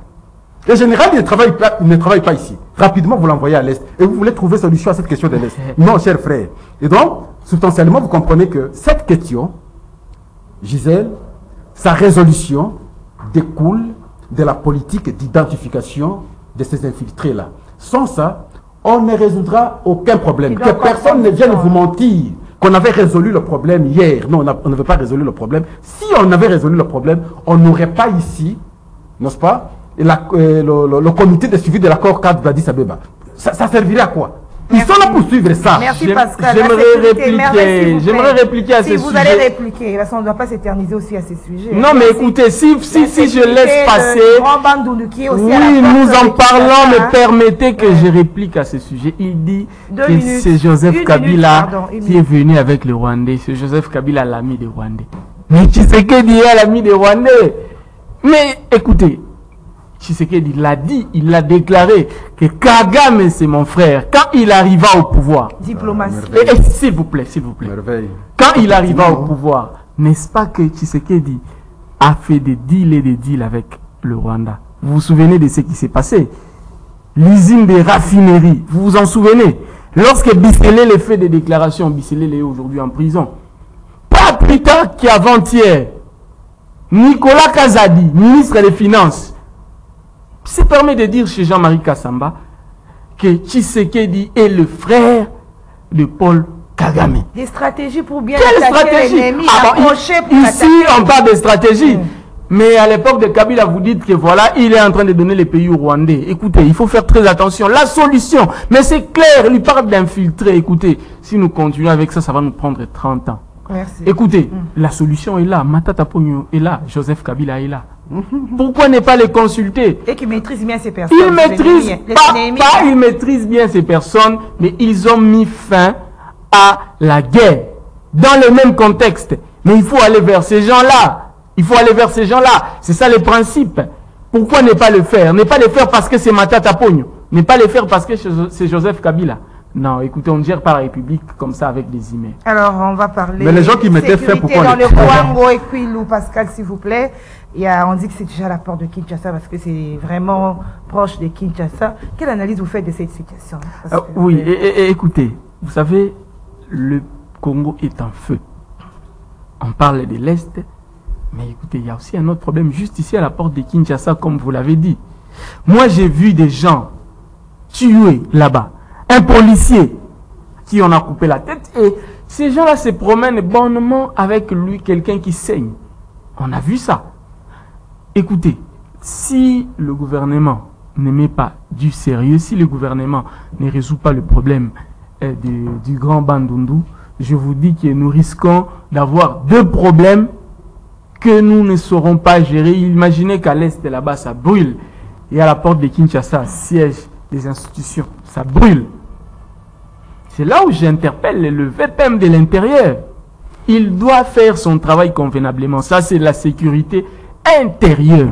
Le général, il ne travaille pas ici. Rapidement, vous l'envoyez à l'Est. Et vous voulez trouver solution à cette question de l'Est. Non, cher frère. Et donc, substantiellement, vous comprenez que cette question, Gisèle, sa résolution découle de la politique d'identification de ces infiltrés-là. Sans ça, on ne résoudra aucun problème. Que personne ne vienne vous mentir qu'on avait résolu le problème hier. Non, on n'avait pas résolu le problème. Si on avait résolu le problème, on n'aurait pas ici, n'est-ce pas, le comité de suivi de l'accord cadre d'Addis Abeba. Ça servirait à quoi? Ils sont là pour suivre ça. Merci Pascal. J'aimerais répliquer à ce sujet. Si vous allez répliquer, parce qu'on ne doit pas s'éterniser aussi à ces sujets. Non, mais écoutez, si je laisse passer... Oui, nous en parlons, mais permettez que je réplique à ce sujet. Il dit que c'est Joseph Kabila qui est venu avec les Rwandais. C'est Joseph Kabila, l'ami des Rwandais. Mais Tshisekedi est l'ami des Rwandais. Mais écoutez, Tshisekedi l'a dit, il l'a déclaré que Kagame c'est mon frère quand il arriva au pouvoir. Diplomatie. Et s'il vous plaît, s'il vous plaît. Merveille. Quand il arriva au pouvoir, n'est-ce pas que Tshisekedi a fait des deals et des deals avec le Rwanda? Vous vous souvenez de ce qui s'est passé? L'usine des raffineries, vous vous en souvenez? Lorsque Bisselé fait des déclarations, Bisselé est aujourd'hui en prison. Pas plus tard qu'avant-hier, Nicolas Kazadi, ministre des Finances, se permet de dire chez Jean-Marie Kassamba que Tshisekedi est le frère de Paul Kagame. Des stratégies pour bien Quelle attaquer stratégie? l'ennemi, Bon, approcher pour ici, attaquer. on parle de stratégie. Mais à l'époque de Kabila, vous dites que voilà, il est en train de donner les pays au Rwandais. Écoutez, il faut faire très attention. La solution, mais c'est clair, il parle d'infiltrer. Écoutez, si nous continuons avec ça, ça va nous prendre 30 ans. Merci. Écoutez, la solution est là. Matata Ponyo est là. Joseph Kabila est là. Pourquoi ne pas les consulter? Et qui maîtrise bien ces personnes. Ils maîtrisent ennemis. pas, ils maîtrisent bien ces personnes, mais ils ont mis fin à la guerre dans le même contexte. Mais il faut aller vers ces gens-là. Il faut aller vers ces gens-là. C'est ça le principe. Pourquoi ne pas le faire? Ne pas le faire parce que c'est Matata Ponyo. Ne pas le faire parce que c'est Joseph Kabila. Non, écoutez, on ne gère pas la République comme ça avec des emails. Alors, on va parler. Mais les gens qui mettaient fin, pourquoi dans on les le Kwango et Kwilu, Pascal, s'il vous plaît. On dit que c'est déjà la porte de Kinshasa parce que c'est vraiment proche de Kinshasa. Quelle analyse vous faites de cette situation? Oui, et écoutez, vous savez, le Congo est en feu. On parle de l'Est, mais écoutez, il y a aussi un autre problème juste ici à la porte de Kinshasa, comme vous l'avez dit. Moi, j'ai vu des gens tués là-bas. Un policier qui en a coupé la tête, et ces gens-là se promènent bonnement avec lui, quelqu'un qui saigne. On a vu ça. Écoutez, si le gouvernement ne met pas du sérieux, si le gouvernement ne résout pas le problème du grand Bandundu, je vous dis que nous risquons d'avoir deux problèmes que nous ne saurons pas gérer. Imaginez qu'à l'est de là-bas, ça brûle. Et à la porte de Kinshasa, siège des institutions, ça brûle. C'est là où j'interpelle le VPM de l'intérieur. Il doit faire son travail convenablement. Ça, c'est la sécurité intérieure.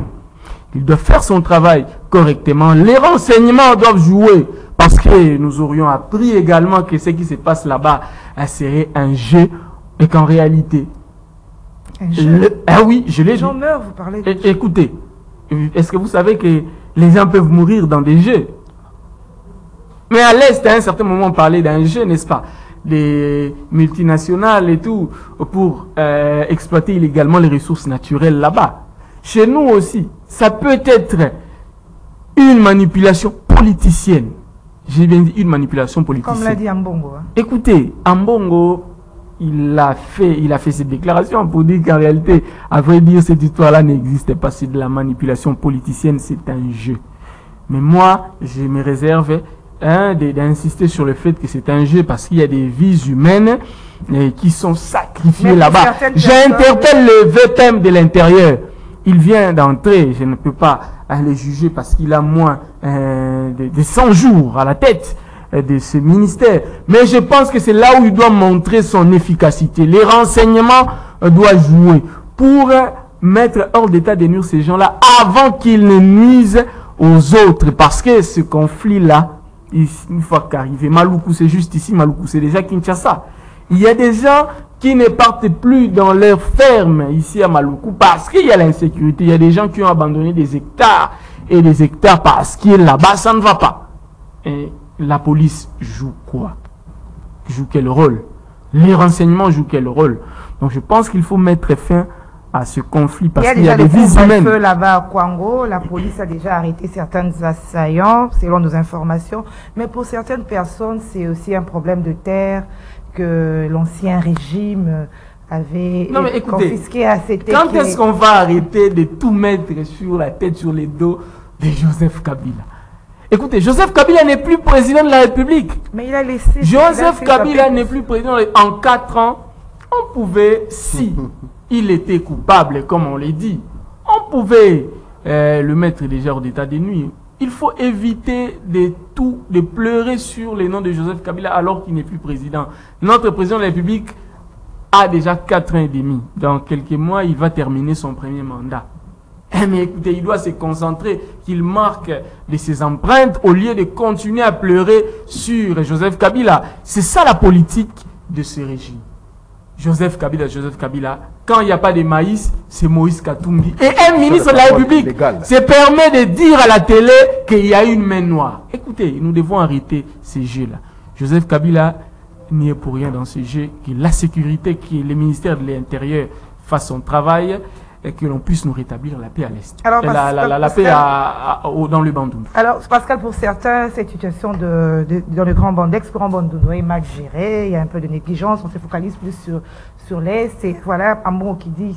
Il doit faire son travail correctement. Les renseignements doivent jouer. Parce que nous aurions appris également que ce qui se passe là-bas serait un jeu. Et qu'en réalité... Un jeu? Ah oui, je l'ai dit. Les gens meurent, vous parlez de... Écoutez, est-ce que vous savez que les gens peuvent mourir dans des jeux? Mais à l'Est, à un certain moment, on parlait d'un jeu, n'est-ce pas? Des multinationales et tout, pour exploiter illégalement les ressources naturelles là-bas. Chez nous aussi, ça peut être une manipulation politicienne. J'ai bien dit une manipulation politicienne. Comme l'a dit Ambongo. Hein. Écoutez, Ambongo, il a fait cette déclaration pour dire qu'en réalité, à vrai dire, cette histoire-là n'existe pas. C'est de la manipulation politicienne, c'est un jeu. Mais moi, je me réserve d'insister sur le fait que c'est un jeu parce qu'il y a des vies humaines qui sont sacrifiées là-bas. J'interpelle le VPM de l'intérieur. Il vient d'entrer, je ne peux pas le juger parce qu'il a moins de 100 jours à la tête de ce ministère. Mais je pense que c'est là où il doit montrer son efficacité. Les renseignements doivent jouer pour mettre hors d'état de nuire ces gens-là avant qu'ils ne nuisent aux autres. Parce que ce conflit-là, une fois qu'arrivé, Maluku c'est juste ici, Maluku c'est déjà Kinshasa. Il y a des gens qui ne partent plus dans leurs fermes ici à Maluku parce qu'il y a l'insécurité. Il y a des gens qui ont abandonné des hectares et des hectares parce que là-bas ça ne va pas. Et la police joue quoi? Joue quel rôle? Les renseignements jouent quel rôle? Donc je pense qu'il faut mettre fin à ce conflit parce qu'il y a des vies humaines. Là-bas à Kwango, la police a déjà arrêté certains assaillants, selon nos informations. Mais pour certaines personnes, c'est aussi un problème de terre que l'ancien régime avait confisqué à cette époque. Quand est-ce qu'on va arrêter de tout mettre sur la tête, sur les dos de Joseph Kabila? Écoutez, Joseph Kabila n'est plus président de la République. Mais il a laissé... Joseph Kabila n'est plus président. En 4 ans, on pouvait, si il était coupable, comme on l'a dit, on pouvait le mettre déjà hors d'état de nuire. Il faut éviter de pleurer sur les noms de Joseph Kabila alors qu'il n'est plus président. Notre président de la République a déjà 4 ans et demi. Dans quelques mois, il va terminer son premier mandat. Mais écoutez, il doit se concentrer, qu'il marque de ses empreintes au lieu de continuer à pleurer sur Joseph Kabila. C'est ça la politique de ce régime. Joseph Kabila, quand il n'y a pas de maïs, c'est Moïse Katumbi. Et un ministre de la République se permet de dire à la télé qu'il y a une main noire. Écoutez, nous devons arrêter ces jeux-là. Joseph Kabila n'y est pour rien dans ce jeu. Que la sécurité, que le ministère de l'Intérieur fasse son travail. et que l'on puisse nous rétablir la paix à l'Est. Alors, La paix dans le Bandundu. Alors, Pascal, pour certains, cette situation dans le Grand Bandex, Grand Bandundu est mal gérée, il y a un peu de négligence, on se focalise plus sur l'Est. Et voilà, Ambo qui dit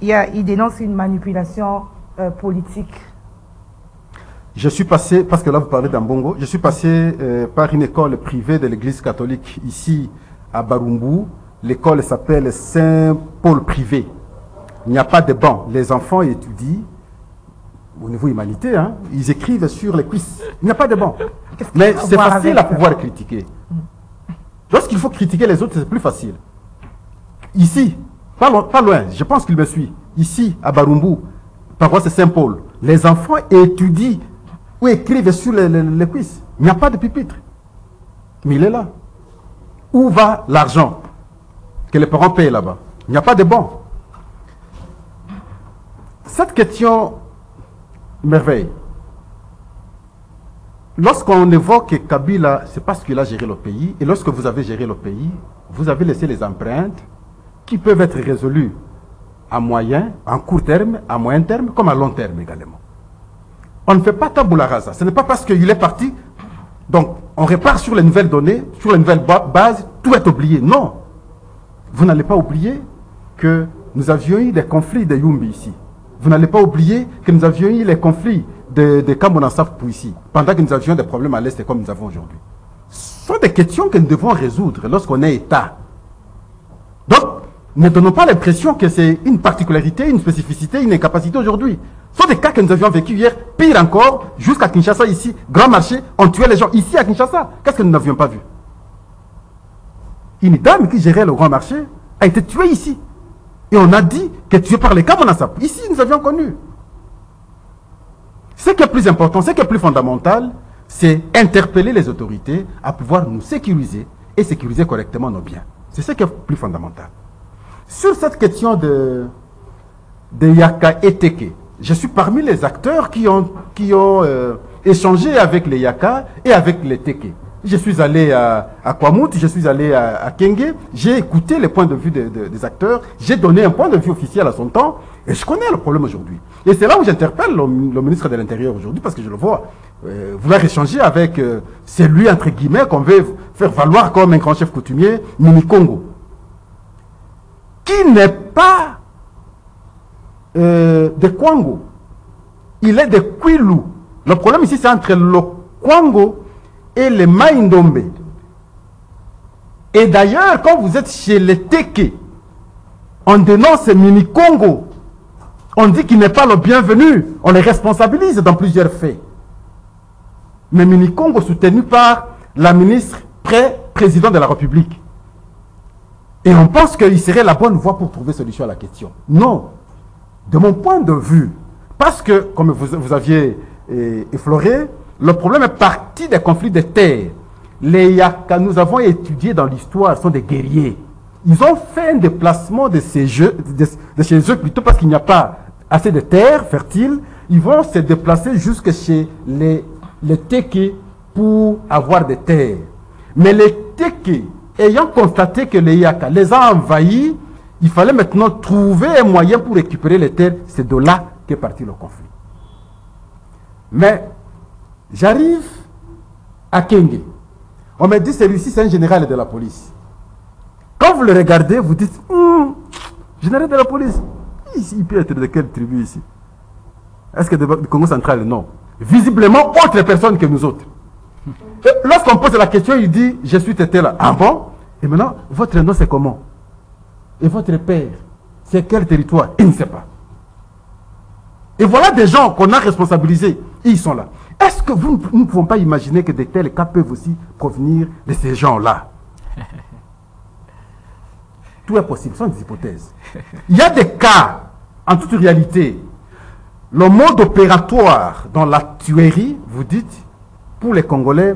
il dénonce une manipulation politique. Je suis passé, parce que là vous parlez d'Ambongo, je suis passé par une école privée de l'église catholique ici à Barumbu. L'école s'appelle Saint-Paul privé. Il n'y a pas de banc. Les enfants étudient au niveau humanité, hein, ils écrivent sur les cuisses. Il n'y a pas de banc. Mais c'est facile à pouvoir critiquer. Lorsqu'il faut critiquer les autres, c'est plus facile. Ici, pas loin, je pense qu'il me suit. Ici, à Barumbu, paroisse Saint-Paul, les enfants étudient ou écrivent sur les cuisses. Il n'y a pas de pupitre. Mais il est là. Où va l'argent que les parents payent là-bas? Il n'y a pas de banc. Cette question merveille. Lorsqu'on évoque Kabila, c'est parce qu'il a géré le pays. Et lorsque vous avez géré le pays, vous avez laissé les empreintes qui peuvent être résolues à moyen, en court terme, à moyen terme, comme à long terme également. On ne fait pas tabula rasa. Ce n'est pas parce qu'il est parti, donc on repart sur les nouvelles données, sur les nouvelles bases, tout est oublié. Non. Vous n'allez pas oublier que nous avions eu des conflits de Yumbi ici. Vous n'allez pas oublier que nous avions eu les conflits de Kamonasaf pour ici, pendant que nous avions des problèmes à l'Est comme nous avons aujourd'hui. Ce sont des questions que nous devons résoudre lorsqu'on est État. Donc, ne donnons pas l'impression que c'est une particularité, une spécificité, une incapacité aujourd'hui. Ce sont des cas que nous avions vécu hier, pire encore, jusqu'à Kinshasa ici, grand marché, on tuait les gens ici à Kinshasa. Qu'est-ce que nous n'avions pas vu? Une dame qui gérait le grand marché a été tuée ici. Et on a dit qu'elle est tuée par les Kamonasap. Ici, nous avions connu. Ce qui est plus important, ce qui est plus fondamental, c'est interpeller les autorités à pouvoir nous sécuriser et sécuriser correctement nos biens. C'est ce qui est plus fondamental. Sur cette question de Yaka et Teke, je suis parmi les acteurs qui ont échangé avec les Yaka et avec les Teke. Je suis allé à Kwamouti, je suis allé à Kenge, j'ai écouté les points de vue des acteurs, j'ai donné un point de vue officiel à son temps, et je connais le problème aujourd'hui. Et c'est là où j'interpelle le ministre de l'Intérieur aujourd'hui, parce que je le vois vouloir échanger avec celui, entre guillemets, qu'on veut faire valoir comme un grand chef coutumier, Mini Congo, qui n'est pas de Kwango, il est de Kwilu. Le problème ici, c'est entre le Kwango et les Maïndombe. Et d'ailleurs, quand vous êtes chez les Teke, on dénonce Mini Congo. On dit qu'il n'est pas le bienvenu. On les responsabilise dans plusieurs faits. Mais Mini Congo soutenu par la ministre président de la République. Et on pense qu'il serait la bonne voie pour trouver solution à la question. Non. De mon point de vue, parce que, comme vous aviez effleuré, le problème est parti des conflits de terre. Les Yaka, nous avons étudié dans l'histoire, sont des guerriers. Ils ont fait un déplacement de chez eux plutôt parce qu'il n'y a pas assez de terre fertile. Ils vont se déplacer jusque chez les Teke pour avoir des terres. Mais les Teke, ayant constaté que les Yaka les a envahis, il fallait maintenant trouver un moyen pour récupérer les terres. C'est de là qu'est parti le conflit. Mais j'arrive à Kenge. On me dit celui-ci c'est un général de la police. Quand vous le regardez, vous dites général de la police. Il peut être de quelle tribu ici? Est-ce que du Congo central? Non. Visiblement autre personne que nous autres. Lorsqu'on pose la question, il dit je suis tété là. Ah bon? Et maintenant, votre nom c'est comment? Et votre père, c'est quel territoire? Il ne sait pas. Et voilà des gens qu'on a responsabilisés. Ils sont là. Est-ce que nous ne pouvons pas imaginer que de tels cas peuvent aussi provenir de ces gens-là? Tout est possible, ce sont des hypothèses. Il y a des cas, en toute réalité, le mode opératoire dans la tuerie, vous dites, pour les Congolais,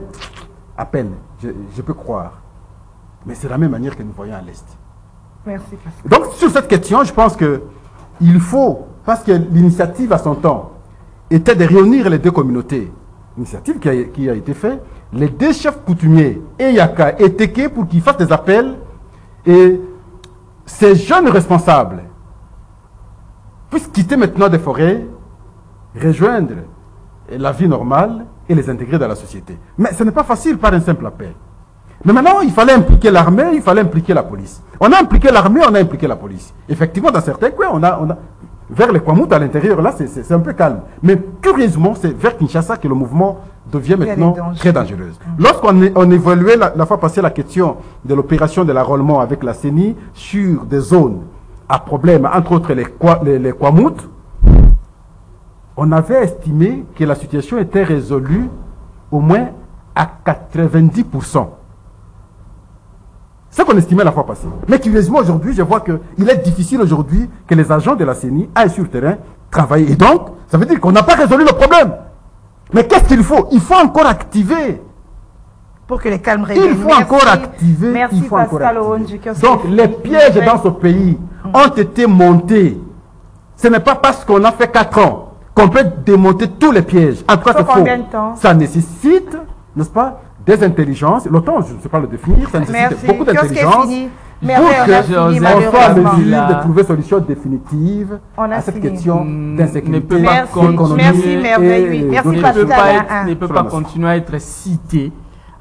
à peine, je peux croire. Mais c'est de la même manière que nous voyons à l'Est. Merci. Donc, sur cette question, je pense qu'il faut, parce que l'initiative à son temps était de réunir les deux communautés. Initiative qui a été faite, les deux chefs coutumiers, Eyaka et Teke, pour qu'ils fassent des appels. Et ces jeunes responsables puissent quitter maintenant des forêts, rejoindre la vie normale et les intégrer dans la société. Mais ce n'est pas facile par un simple appel. Mais maintenant, il fallait impliquer l'armée, il fallait impliquer la police. On a impliqué l'armée, on a impliqué la police. Effectivement, dans certains coins, on a vers les Kwamout à l'intérieur, là, c'est un peu calme. Mais curieusement, c'est vers Kinshasa que le mouvement devient maintenant très dangereux. Lorsqu'on évaluait la fois passée la question de l'opération de l'enrôlement avec la CENI sur des zones à problème, entre autres les Kwamout, on avait estimé que la situation était résolue au moins à 90%. C'est ce qu'on estimait la fois passée. Mais curieusement, aujourd'hui, je vois qu'il est difficile aujourd'hui que les agents de la CENI aillent sur le terrain travailler. Et donc, ça veut dire qu'on n'a pas résolu le problème. Mais qu'est-ce qu'il faut? Il faut encore activer. Pour que les calmes reviennent. Il faut encore activer. Merci, il faut Pascal encore activer. Orange. Donc, les pièges dans ce pays ont été montés. Ce n'est pas parce qu'on a fait 4 ans qu'on peut démonter tous les pièges. En tout cas, c'est faux. Combien de temps? Ça nécessite, n'est-ce pas, des intelligences. Le temps, je ne sais pas le définir, ça nécessite beaucoup d'intelligence. Pour qu'on soit en mesure de trouver une solution définitive à cette question d'insécurité. Merci, merveilleux. Merci, Pascal. Ne peut pas continuer à être cité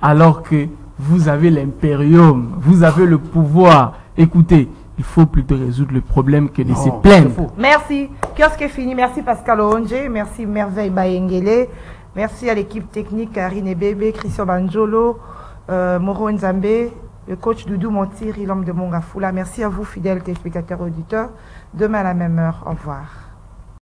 alors que vous avez l'impérium, vous avez le pouvoir. Écoutez, il faut plutôt résoudre le problème que de se plaindre. Merci. Kiosque est fini. Merci Pascal Onge. Merci Merveille Bayengele. Merci à l'équipe technique Karine Ebebe, Christian Banjolo, Moro Nzambe, le coach Doudou Montiri, l'homme de Mongafula. Merci à vous, fidèles téléspectateurs auditeurs. Demain à la même heure. Au revoir.